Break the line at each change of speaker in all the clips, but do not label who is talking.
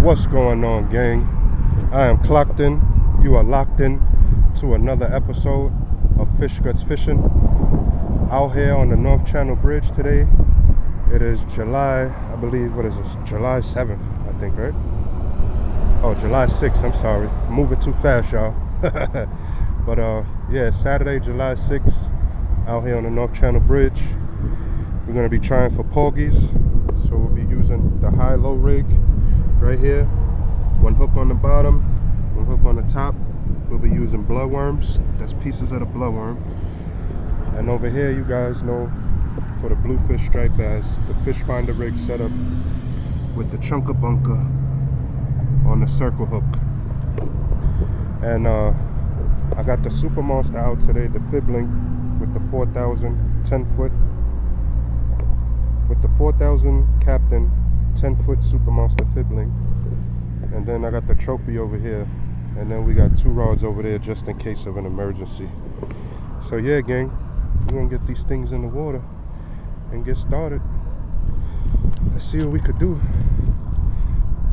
What's going on, gang? I am clocked in. You are locked in to another episode of Fish Guts Fishing. Out here on the North Channel Bridge today. It is July, I believe, what is this? July 7th, I think, right? Oh, July 6th, I'm sorry. I'm moving too fast, y'all. But yeah, Saturday, July 6th, out here on the North Channel Bridge. We're gonna be trying for pogies. So we'll be using the high-low rig right here. One hook on the bottom, one hook on the top. We'll be using bloodworms. That's pieces of the bloodworm. And over here, you guys know, for the bluefish striped bass, the fish finder rig set up with the chunker bunker on the circle hook. And I got the Super Monster out today, the Fibling with the 4,000 10-foot. With the 4,000 Captain 10-foot Super Monster Fibling. And then I got the trophy over here. And then we got 2 rods over there just in case of an emergency. So yeah, gang, we're gonna get these things in the water and get started. Let's see what we could do.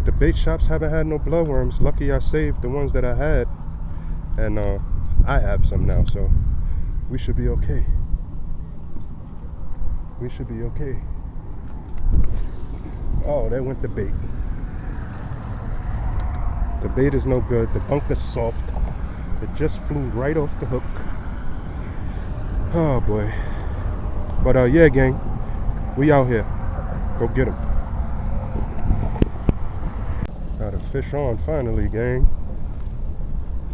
The bait shops haven't had no bloodworms. Lucky I saved the ones that I had. And I have some now, so we should be okay. We should be okay. Oh, there went the bait. The bait is no good. The bunker's soft. It just flew right off the hook. Oh boy. But yeah, gang, we out here. Go get them. Got a fish on finally, gang.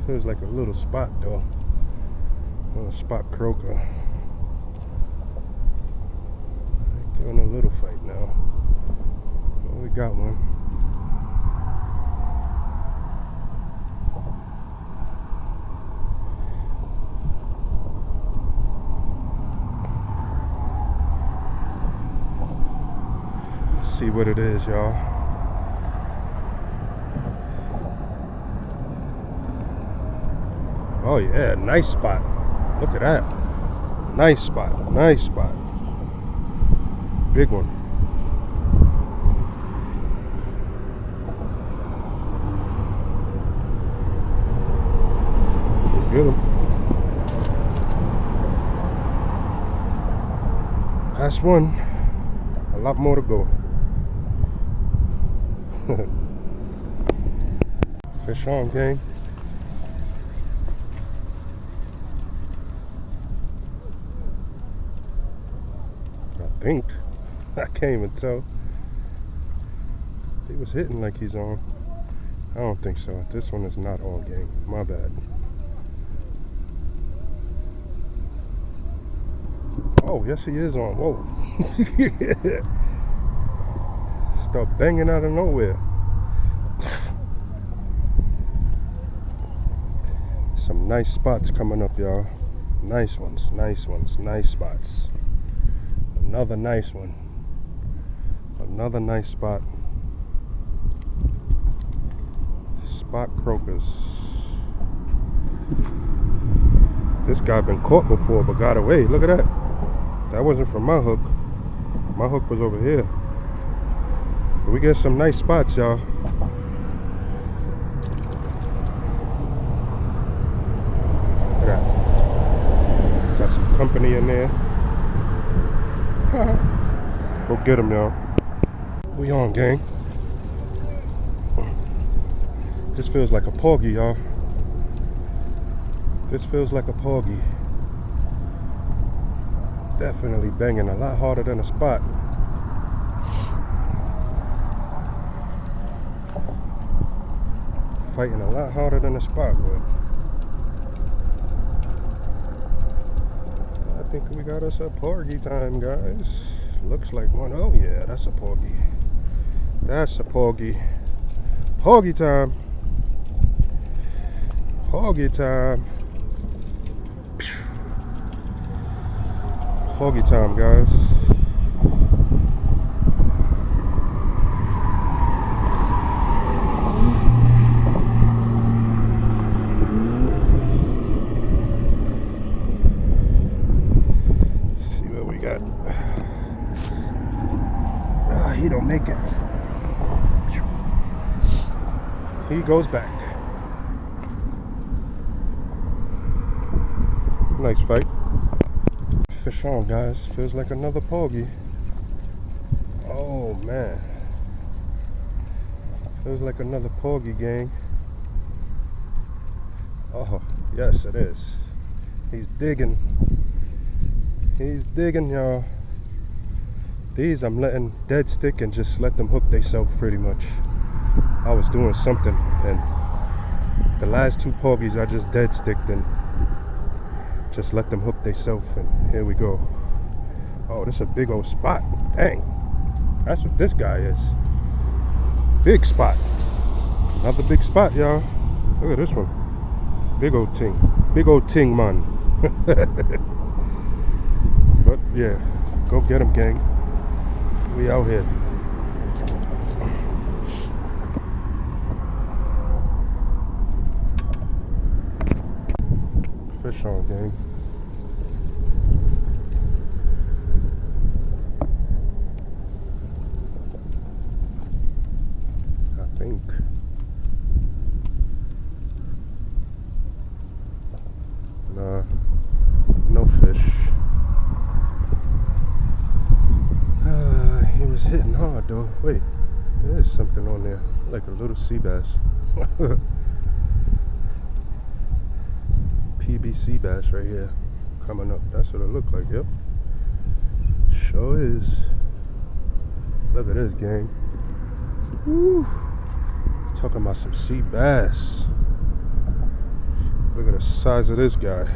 Feels like a little spot though. A little spot croaker. Giving a little fight now. Well, we got one. Let's see what it is, y'all. Oh yeah, nice spot. Look at that. Nice spot. Nice spot. Big one. Get him. Last one. A lot more to go. Fish on, gang. I think. I can't even tell. He was hitting like he's on. I don't think so. This one is not on, gang. My bad. Oh, yes he is on. Whoa. Yeah. Start banging out of nowhere. Some nice spots coming up, y'all. Nice ones, nice ones, nice spots. Another nice one. Another nice spot. Spot croakers. This guy been caught before but got away. Look at that. That wasn't from my hook. My hook was over here. But we get some nice spots, y'all. Look at that. Got some company in there. Go get them, y'all. We on, gang. This feels like a pogie, y'all. This feels like a pogie. Definitely banging a lot harder than a spot. Fighting a lot harder than a spot would. I think we got us a pogie time, guys. Looks like one. Oh yeah, that's a pogie. That's a pogie. Pogie time. Pogie time. Pogie time, guys. See what we got. He don't make it. he goes back. Nice fight. Fish on, guys. Feels like another pogie. Oh man, feels like another pogie, gang. Oh yes, it is. He's digging. He's digging, y'all. These I'm letting dead stick and just let them hook theyself pretty much. I was doing something, and the last two pogies I just dead sticked and just let them hook theyself, and here we go. Oh, this is a big old spot. Dang, that's what this guy is. Big spot. Another big spot, y'all. Look at this one. Big old ting. Big old ting, man. But yeah, go get him, gang. We out here. Fish on, gang. I think. Nah, no fish. He was hitting hard though. Wait, there's something on there, like a little sea bass. PBC bass right here, coming up. That's what it looked like. Yep, sure is. Look at this, gang. Woo! Talking about some sea bass. Look at the size of this guy.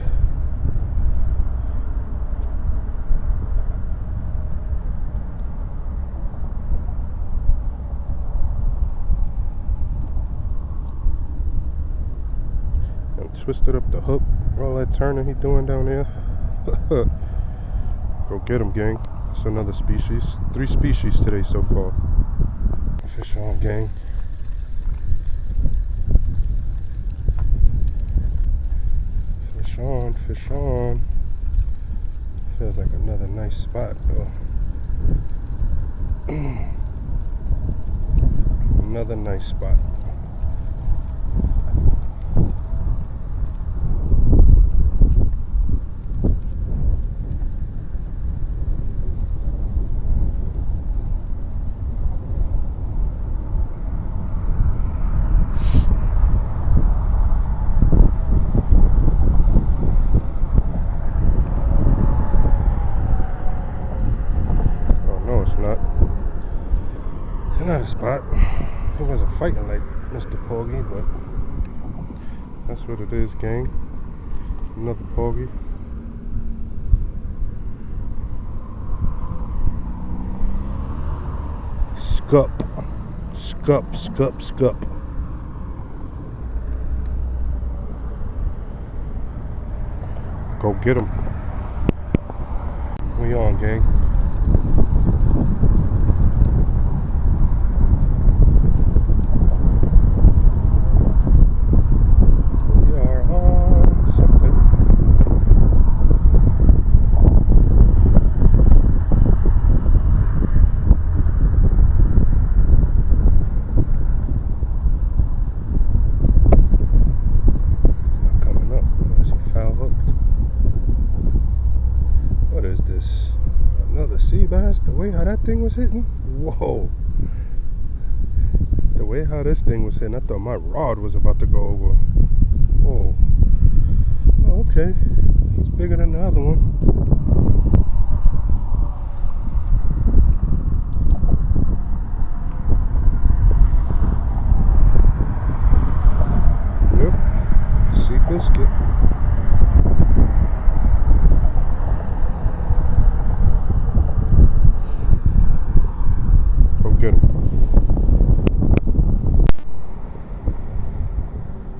Twisted up the hook, all that turning he doing down there. Go get him, gang. It's another species. 3 species today so far. Fish on, gang. Fish on, fish on. Feels like another nice spot though. Another nice spot. It's not a spot. He wasn't fighting like Mr. Pogie, but that's what it is, gang. Another pogie. Scup. Scup, scup, scup. Go get him. We on, gang. Another sea bass. The way how that thing was hitting, whoa. The way how this thing was hitting, I thought my rod was about to go over. Whoa. Oh, okay, he's bigger than the other one. Yep, sea biscuit. Get him.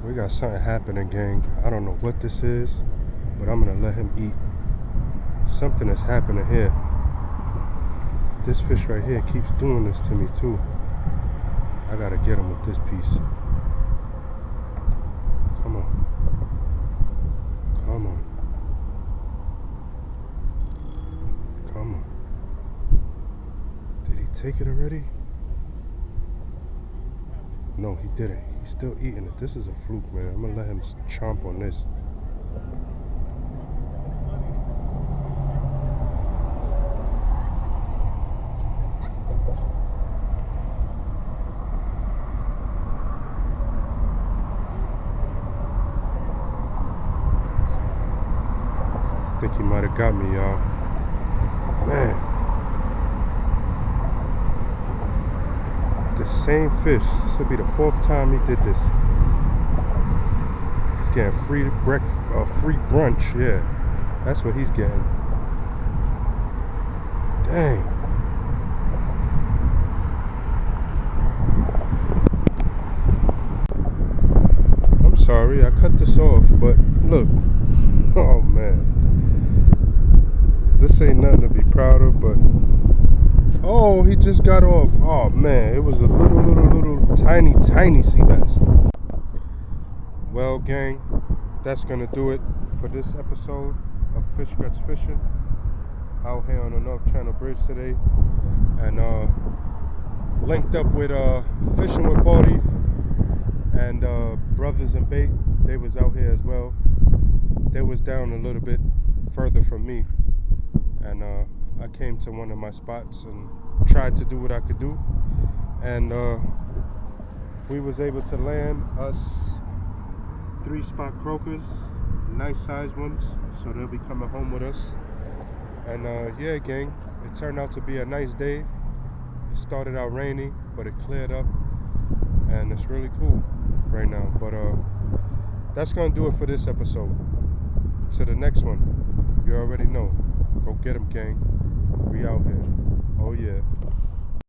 We got something happening, gang. I don't know what this is, but I'm gonna let him eat. Something is happening here. This fish right here keeps doing this to me too. I gotta get him with this piece. Come on. Come on. Come on. Did he take it already? No, he didn't. He's still eating it. This is a fluke, man. I'm gonna let him chomp on this. I think he might have got me, y'all. Man. The same fish. This will be the 4th time he did this. He's getting free brunch. Yeah, that's what he's getting. Dang. I'm sorry, I cut this off, but look. Oh man. This ain't nothing to be proud of, but oh, he just got off. Oh man, it was a little tiny sea bass. Well, gang, that's gonna do it for this episode of Fish Guts Fishing out here on the North Channel Bridge today, and linked up with Fishing with Party and Brothers and Bait. They was out here as well. They was down a little bit further from me, and I came to one of my spots and tried to do what I could do, and we was able to land us 3-spot croakers, nice sized ones, so they'll be coming home with us. And yeah, gang, it turned out to be a nice day. It started out rainy, but it cleared up, and it's really cool right now. But that's gonna do it for this episode. To the next one, you already know. Go get 'em, gang. We out here. Oh yeah.